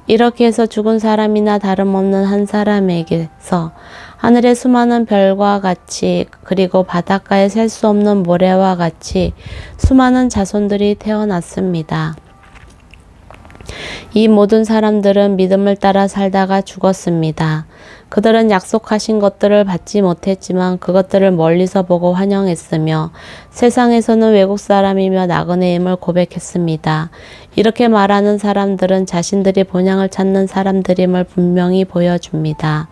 이렇게 해서 죽은 사람이나 다름없는 한 사람에게서 하늘의 수많은 별과 같이 그리고 바닷가에 셀 수 없는 모래와 같이 수많은 자손들이 태어났습니다. 이 모든 사람들은 믿음을 따라 살다가 죽었습니다. 그들은 약속하신 것들을 받지 못했지만 그것들을 멀리서 보고 환영했으며 세상에서는 외국 사람이며 나그네임을 고백했습니다. 이렇게 말하는 사람들은 자신들이 본향을 찾는 사람들임을 분명히 보여줍니다.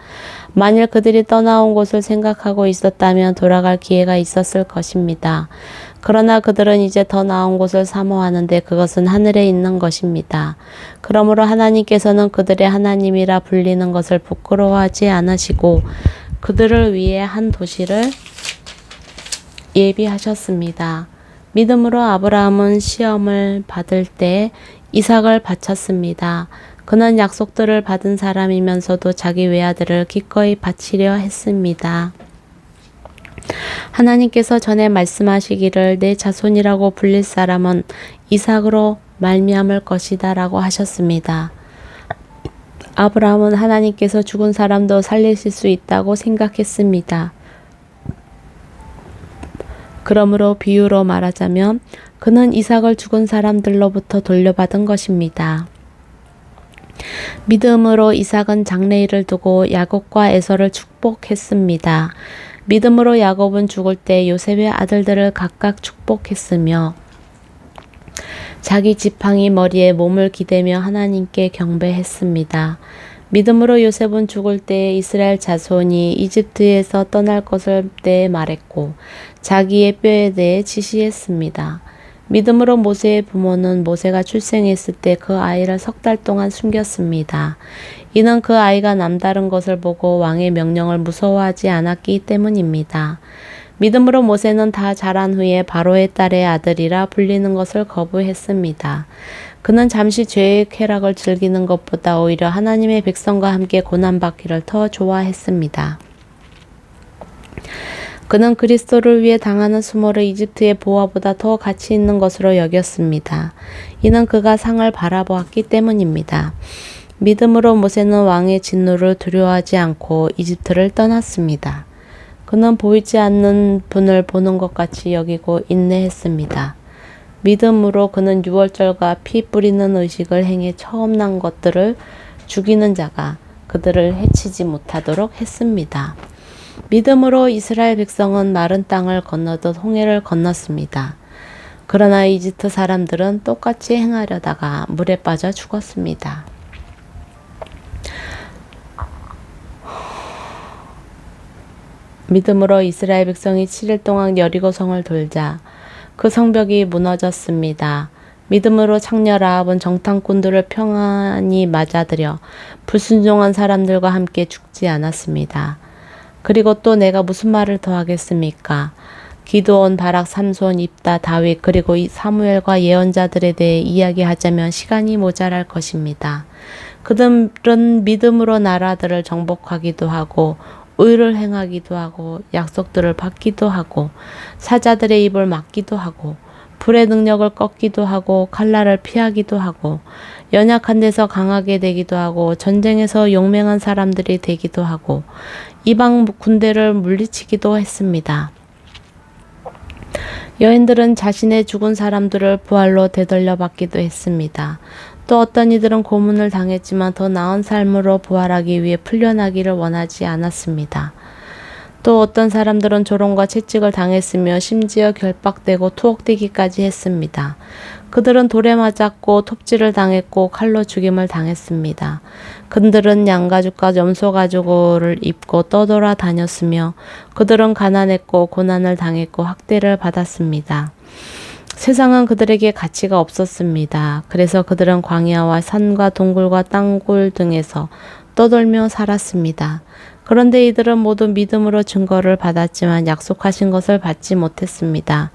만일 그들이 떠나온 곳을 생각하고 있었다면 돌아갈 기회가 있었을 것입니다. 그러나 그들은 이제 더 나은 곳을 사모하는데 그것은 하늘에 있는 것입니다. 그러므로 하나님께서는 그들의 하나님이라 불리는 것을 부끄러워하지 않으시고 그들을 위해 한 도시를 예비하셨습니다. 믿음으로 아브라함은 시험을 받을 때 이삭을 바쳤습니다. 그는 약속들을 받은 사람이면서도 자기 외아들을 기꺼이 바치려 했습니다. 하나님께서 전에 말씀하시기를 내 자손이라고 불릴 사람은 이삭으로 말미암을 것이다 라고 하셨습니다. 아브라함은 하나님께서 죽은 사람도 살리실 수 있다고 생각했습니다. 그러므로 비유로 말하자면 그는 이삭을 죽은 사람들로부터 돌려받은 것입니다. 믿음으로 이삭은 장래일을 두고 야곱과 에서를 축복했습니다. 믿음으로 야곱은 죽을 때 요셉의 아들들을 각각 축복했으며 자기 지팡이 머리에 몸을 기대며 하나님께 경배했습니다. 믿음으로 요셉은 죽을 때 이스라엘 자손이 이집트에서 떠날 것을 때에 말했고 자기의 뼈에 대해 지시했습니다. 믿음으로 모세의 부모는 모세가 출생했을 때 그 아이를 3달 동안 숨겼습니다. 이는 그 아이가 남다른 것을 보고 왕의 명령을 무서워하지 않았기 때문입니다. 믿음으로 모세는 다 자란 후에 바로의 딸의 아들이라 불리는 것을 거부했습니다. 그는 잠시 죄의 쾌락을 즐기는 것보다 오히려 하나님의 백성과 함께 고난받기를 더 좋아했습니다. 그는 그리스도를 위해 당하는 수모를 이집트의 보화보다 더 가치 있는 것으로 여겼습니다. 이는 그가 상을 바라보았기 때문입니다. 믿음으로 모세는 왕의 진노를 두려워하지 않고 이집트를 떠났습니다. 그는 보이지 않는 분을 보는 것 같이 여기고 인내했습니다. 믿음으로 그는 유월절과 피 뿌리는 의식을 행해 처음 난 것들을 죽이는 자가 그들을 해치지 못하도록 했습니다. 믿음으로 이스라엘 백성은 마른 땅을 건너듯 홍해를 건넜습니다. 그러나 이집트 사람들은 똑같이 행하려다가 물에 빠져 죽었습니다. 믿음으로 이스라엘 백성이 7일 동안 여리고성을 돌자 그 성벽이 무너졌습니다. 믿음으로 창녀 라합은 정탐꾼들을 평안히 맞아들여 불순종한 사람들과 함께 죽지 않았습니다. 그리고 또 내가 무슨 말을 더 하겠습니까? 기드온, 바락, 삼손, 입다, 다윗 그리고 사무엘과 예언자들에 대해 이야기하자면 시간이 모자랄 것입니다. 그들은 믿음으로 나라들을 정복하기도 하고 의를 행하기도 하고 약속들을 받기도 하고 사자들의 입을 막기도 하고 불의 능력을 꺾기도 하고 칼날을 피하기도 하고 연약한 데서 강하게 되기도 하고 전쟁에서 용맹한 사람들이 되기도 하고 이방 군대를 물리치기도 했습니다. 여인들은 자신의 죽은 사람들을 부활로 되돌려 받기도 했습니다. 또 어떤 이들은 고문을 당했지만 더 나은 삶으로 부활하기 위해 풀려나기를 원하지 않았습니다. 또 어떤 사람들은 조롱과 채찍을 당했으며 심지어 결박되고 투옥되기까지 했습니다. 그들은 돌에 맞았고 톱질을 당했고 칼로 죽임을 당했습니다. 그들은 양가죽과 염소가죽을 입고 떠돌아 다녔으며 그들은 가난했고 고난을 당했고 학대를 받았습니다. 세상은 그들에게 가치가 없었습니다. 그래서 그들은 광야와 산과 동굴과 땅굴 등에서 떠돌며 살았습니다. 그런데 이들은 모두 믿음으로 증거를 받았지만 약속하신 것을 받지 못했습니다.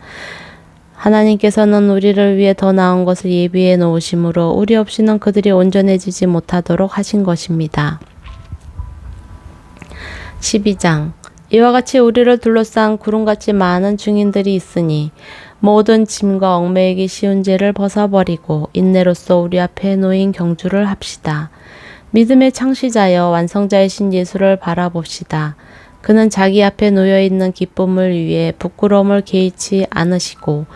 하나님께서는 우리를 위해 더 나은 것을 예비해 놓으심으로 우리 없이는 그들이 온전해지지 못하도록 하신 것입니다. 12장 이와 같이 우리를 둘러싼 구름같이 많은 증인들이 있으니 모든 짐과 얽매이기 쉬운 죄를 벗어버리고 인내로써 우리 앞에 놓인 경주를 합시다. 믿음의 창시자여 완성자이신 예수를 바라봅시다. 그는 자기 앞에 놓여있는 기쁨을 위해 부끄러움을 개의치 않으시고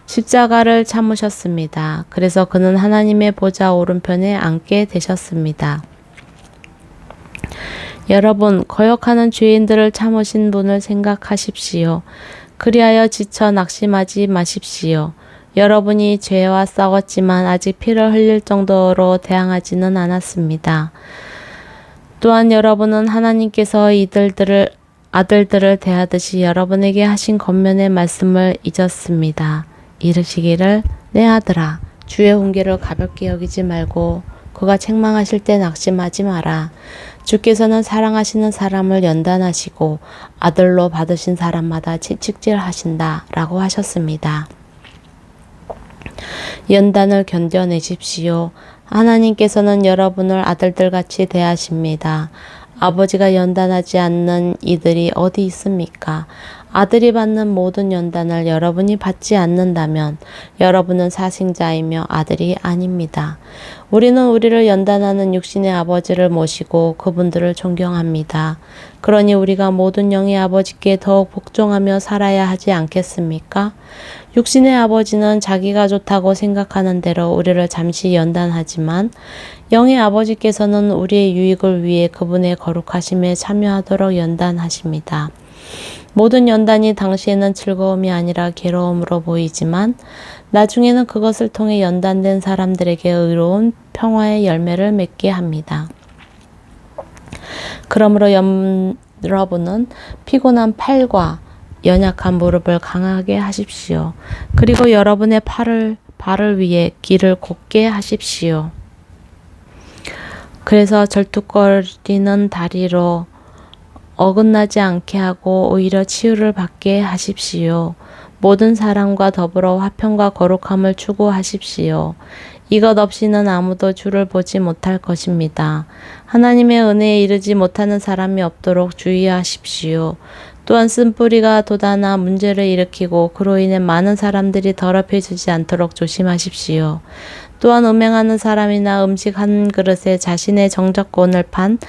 십자가를 참으셨습니다. 그래서 그는 하나님의 보좌 오른편에 앉게 되셨습니다. 여러분, 거역하는 죄인들을 참으신 분을 생각하십시오. 그리하여 지쳐 낙심하지 마십시오. 여러분이 죄와 싸웠지만 아직 피를 흘릴 정도로 대항하지는 않았습니다. 또한 여러분은 하나님께서 아들들을 대하듯이 여러분에게 하신 권면의 말씀을 잊었습니다. 이르시기를 내 아들아 주의 훈계를 가볍게 여기지 말고 그가 책망하실 때 낙심하지 마라. 주께서는 사랑하시는 사람을 연단하시고 아들로 받으신 사람마다 채찍질하신다 라고 하셨습니다. 연단을 견뎌내십시오. 하나님께서는 여러분을 아들들같이 대하십니다. 아버지가 연단하지 않는 이들이 어디 있습니까? 아들이 받는 모든 연단을 여러분이 받지 않는다면 여러분은 사생자이며 아들이 아닙니다. 우리는 우리를 연단하는 육신의 아버지를 모시고 그분들을 존경합니다. 그러니 우리가 모든 영의 아버지께 더욱 복종하며 살아야 하지 않겠습니까? 육신의 아버지는 자기가 좋다고 생각하는 대로 우리를 잠시 연단하지만 영의 아버지께서는 우리의 유익을 위해 그분의 거룩하심에 참여하도록 연단하십니다. 모든 연단이 당시에는 즐거움이 아니라 괴로움으로 보이지만 나중에는 그것을 통해 연단된 사람들에게 의로운 평화의 열매를 맺게 합니다. 그러므로 여러분은 피곤한 팔과 연약한 무릎을 강하게 하십시오. 그리고 여러분의 발을 위해 길을 곧게 하십시오. 그래서 절뚝거리는 다리로 어긋나지 않게 하고 오히려 치유를 받게 하십시오. 모든 사람과 더불어 화평과 거룩함을 추구하십시오. 이것 없이는 아무도 주를 보지 못할 것입니다. 하나님의 은혜에 이르지 못하는 사람이 없도록 주의하십시오. 또한 쓴뿌리가 돋아나 문제를 일으키고 그로 인해 많은 사람들이 더럽혀지지 않도록 조심하십시오. 또한 음행하는 사람이나 음식 한 그릇에 자신의 정적권을 판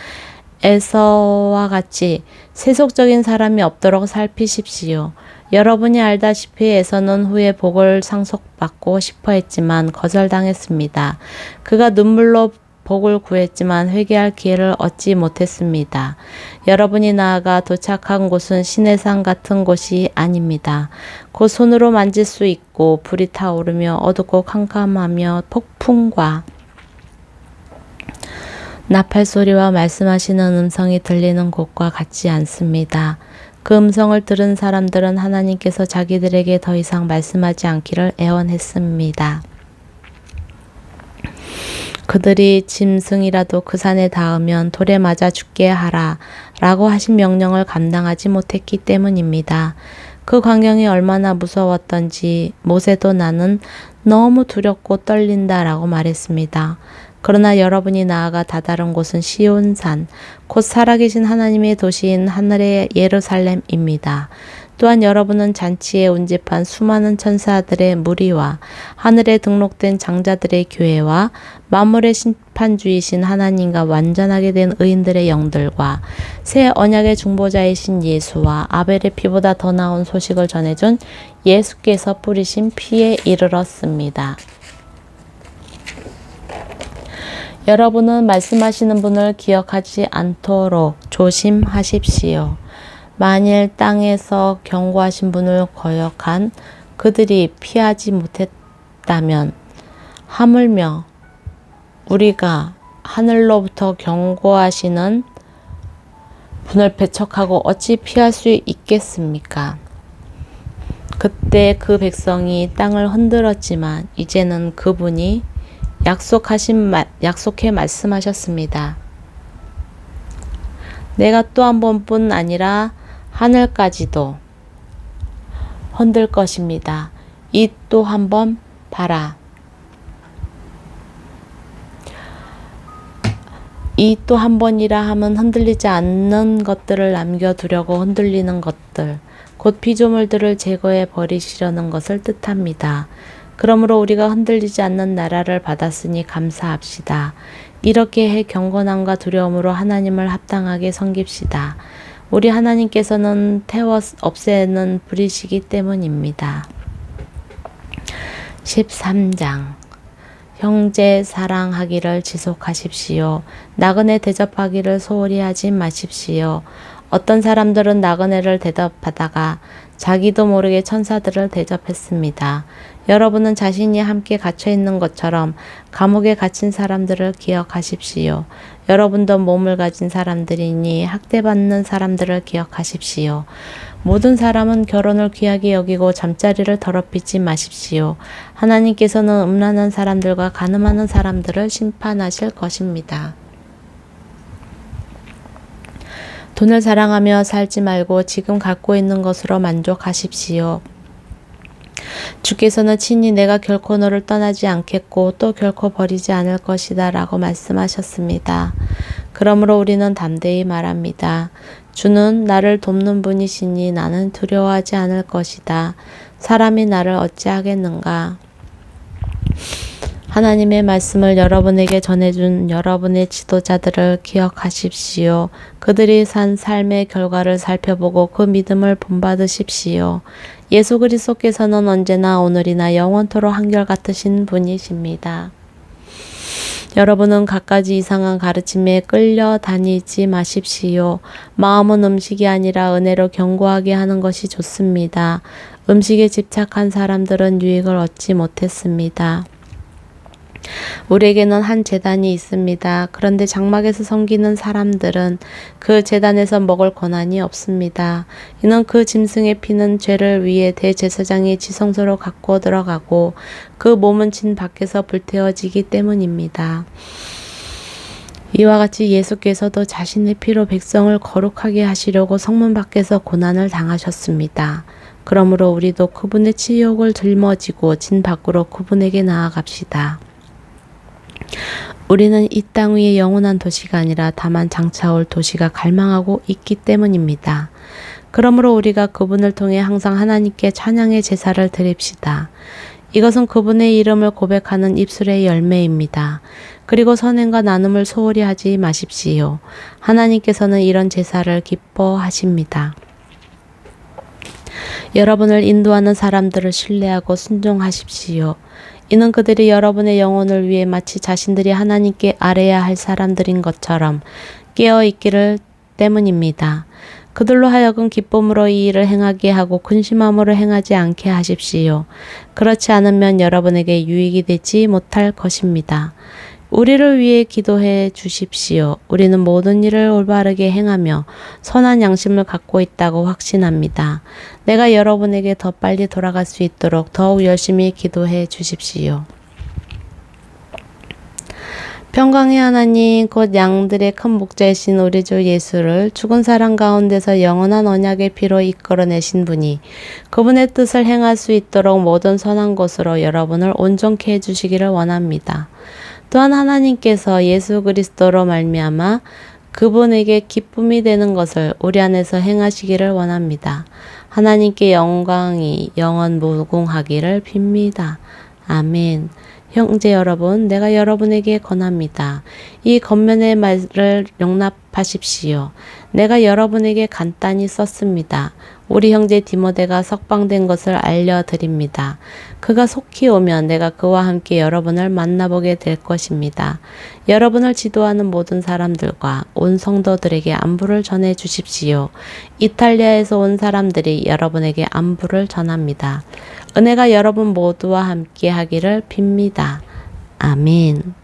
에서와 같이 세속적인 사람이 없도록 살피십시오. 여러분이 알다시피 에서는 후에 복을 상속받고 싶어 했지만 거절당했습니다. 그가 눈물로 복을 구했지만 회개할 기회를 얻지 못했습니다. 여러분이 나아가 도착한 곳은 신의 산 같은 곳이 아닙니다. 곧 손으로 만질 수 있고 불이 타오르며 어둡고 캄캄하며 폭풍과 나팔 소리와 말씀하시는 음성이 들리는 곳과 같지 않습니다. 그 음성을 들은 사람들은 하나님께서 자기들에게 더 이상 말씀하지 않기를 애원했습니다. 그들이 짐승이라도 그 산에 닿으면 돌에 맞아 죽게 하라 라고 하신 명령을 감당하지 못했기 때문입니다. 그 광경이 얼마나 무서웠던지 모세도 나는 너무 두렵고 떨린다 라고 말했습니다. 그러나 여러분이 나아가 다다른 곳은 시온산, 곧 살아계신 하나님의 도시인 하늘의 예루살렘입니다. 또한 여러분은 잔치에 운집한 수많은 천사들의 무리와 하늘에 등록된 장자들의 교회와 만물의 심판주이신 하나님과 완전하게 된 의인들의 영들과 새 언약의 중보자이신 예수와 아벨의 피보다 더 나은 소식을 전해준 예수께서 뿌리신 피에 이르렀습니다. 여러분은 말씀하시는 분을 기억하지 않도록 조심하십시오. 만일 땅에서 경고하신 분을 거역한 그들이 피하지 못했다면 하물며 우리가 하늘로부터 경고하시는 분을 배척하고 어찌 피할 수 있겠습니까? 그때 그 백성이 땅을 흔들었지만 이제는 그분이 약속해 말씀하셨습니다. 내가 또 한 번뿐 아니라 하늘까지도 흔들 것입니다. 이 또 한 번 봐라. 이 또 한 번이라 하면 흔들리지 않는 것들을 남겨두려고 흔들리는 것들, 곧 피조물들을 제거해 버리시려는 것을 뜻합니다. 그러므로 우리가 흔들리지 않는 나라를 받았으니 감사합시다. 이렇게 해 경건함과 두려움으로 하나님을 합당하게 섬깁시다. 우리 하나님께서는 태워 없애는 불이시기 때문입니다. 13장 형제 사랑하기를 지속하십시오. 나그네 대접하기를 소홀히 하지 마십시오. 어떤 사람들은 나그네를 대접하다가 자기도 모르게 천사들을 대접했습니다. 여러분은 자신이 함께 갇혀 있는 것처럼 감옥에 갇힌 사람들을 기억하십시오. 여러분도 몸을 가진 사람들이니 학대받는 사람들을 기억하십시오. 모든 사람은 결혼을 귀하게 여기고 잠자리를 더럽히지 마십시오. 하나님께서는 음란한 사람들과 간음하는 사람들을 심판하실 것입니다. 돈을 사랑하며 살지 말고 지금 갖고 있는 것으로 만족하십시오. 주께서는 친히 내가 결코 너를 떠나지 않겠고 또 결코 버리지 않을 것이다 라고 말씀하셨습니다. 그러므로 우리는 담대히 말합니다. 주는 나를 돕는 분이시니 나는 두려워하지 않을 것이다. 사람이 나를 어찌하겠는가? 하나님의 말씀을 여러분에게 전해준 여러분의 지도자들을 기억하십시오. 그들이 산 삶의 결과를 살펴보고 그 믿음을 본받으십시오. 예수 그리스도께서는 언제나 오늘이나 영원토록 한결같으신 분이십니다. 여러분은 갖가지 이상한 가르침에 끌려다니지 마십시오. 마음은 음식이 아니라 은혜로 견고하게 하는 것이 좋습니다. 음식에 집착한 사람들은 유익을 얻지 못했습니다. 우리에게는 한 제단이 있습니다. 그런데 장막에서 섬기는 사람들은 그 제단에서 먹을 권한이 없습니다. 이는 그 짐승의 피는 죄를 위해 대제사장이 지성소로 갖고 들어가고 그 몸은 진 밖에서 불태워지기 때문입니다. 이와 같이 예수께서도 자신의 피로 백성을 거룩하게 하시려고 성문 밖에서 고난을 당하셨습니다. 그러므로 우리도 그분의 치욕을 짊어지고 진 밖으로 그분에게 나아갑시다. 우리는 이 땅 위의 영원한 도시가 아니라 다만 장차올 도시가 갈망하고 있기 때문입니다. 그러므로 우리가 그분을 통해 항상 하나님께 찬양의 제사를 드립시다. 이것은 그분의 이름을 고백하는 입술의 열매입니다. 그리고 선행과 나눔을 소홀히 하지 마십시오. 하나님께서는 이런 제사를 기뻐하십니다. 여러분을 인도하는 사람들을 신뢰하고 순종하십시오. 이는 그들이 여러분의 영혼을 위해 마치 자신들이 하나님께 아뢰야 할 사람들인 것처럼 깨어있기를 때문입니다. 그들로 하여금 기쁨으로 이 일을 행하게 하고 근심함으로 행하지 않게 하십시오. 그렇지 않으면 여러분에게 유익이 되지 못할 것입니다. 우리를 위해 기도해 주십시오. 우리는 모든 일을 올바르게 행하며 선한 양심을 갖고 있다고 확신합니다. 내가 여러분에게 더 빨리 돌아갈 수 있도록 더욱 열심히 기도해 주십시오. 평강의 하나님, 곧 양들의 큰 목자이신 우리 주 예수를 죽은 사람 가운데서 영원한 언약의 피로 이끌어내신 분이 그분의 뜻을 행할 수 있도록 모든 선한 것으로 여러분을 온전케 해주시기를 원합니다. 또한 하나님께서 예수 그리스도로 말미암아 그분에게 기쁨이 되는 것을 우리 안에서 행하시기를 원합니다. 하나님께 영광이 영원 무궁하기를 빕니다. 아멘. 형제 여러분, 내가 여러분에게 권합니다. 이 겉면의 말을 용납하십시오. 내가 여러분에게 간단히 썼습니다. 우리 형제 디모데가 석방된 것을 알려드립니다. 그가 속히 오면 내가 그와 함께 여러분을 만나보게 될 것입니다. 여러분을 지도하는 모든 사람들과 온 성도들에게 안부를 전해 주십시오. 이탈리아에서 온 사람들이 여러분에게 안부를 전합니다. 은혜가 여러분 모두와 함께 하기를 빕니다. 아멘.